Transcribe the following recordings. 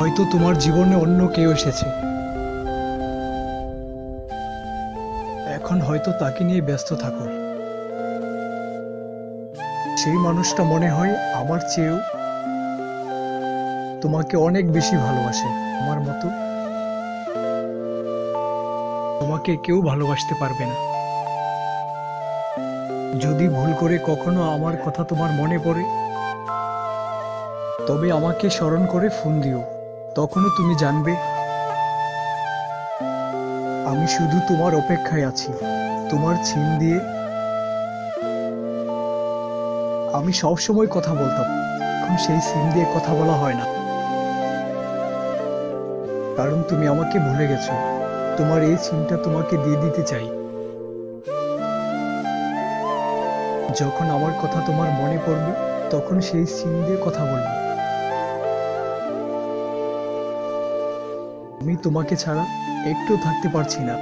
হয়তো তোমার জীবনে অন্য কেউ এসেছে, এখন হয়তো তাকে নিয়ে ব্যস্ত থাকো। সেই মানুষটা মনে হয় আমার চেয়েও তোমাকে অনেক বেশি ভালোবাসে। আমার মতো তোমাকে কেউ ভালোবাসতে পারবে না। যদি ভুল করে কখনো আমার কথা তোমার মনে পড়ে, তবে আমাকে স্মরণ করে ফোন দিও। তখনও তুমি জানবে আমি শুধু তোমার অপেক্ষায় আছি। তোমার সিম দিয়ে আমি সব সময় কথা বলতাম, এখন সেই সিম দিয়ে কথা বলা হয় না, কারণ তুমি আমাকে ভুলে গেছো। তোমার এই সিমটা তোমাকে দিয়ে দিতে চাই। যখন আমার কথা তোমার মনে পড়বে, তখন সেই সিম দিয়ে কথা বলবো। আমি তোমাকে ছাড়া একটু থাকতে পারছি না।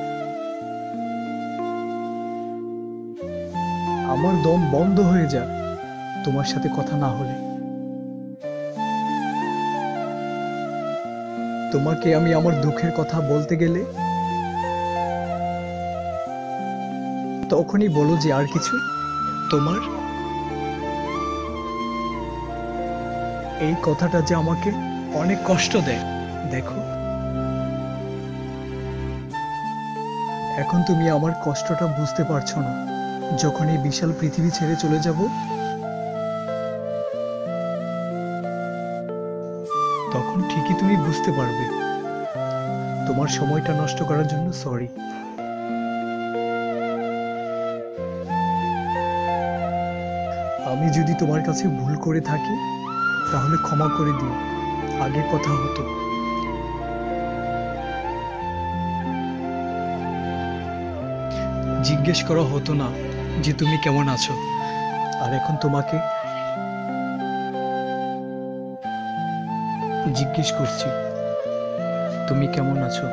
আমার দম বন্ধ হয়ে যায় তোমার সাথে কথা না হলে। তোমাকে আমি আমার দুঃখের কথা বলতে গেলে তখনই বলো যে আর কিছু। তোমার এই কথাটা যে আমাকে অনেক কষ্ট দেয়। দেখো, এখন তুমি আমার কষ্টটা বুঝতে পারছো না। যখন এই বিশাল পৃথিবী ছেড়ে চলে যাব, তখন ঠিকই তুমি বুঝতে পারবে। তোমার সময়টা নষ্ট করার জন্য সরি। আমি যদি তোমার কাছে ভুল করে থাকি, তাহলে ক্ষমা করে দিও। আগে কথা হতো, জিজ্ঞেস করা হতো না যে তুমি কেমন আছো। আর এখন তোমাকে জিজ্ঞেস করছি তুমি কেমন আছো।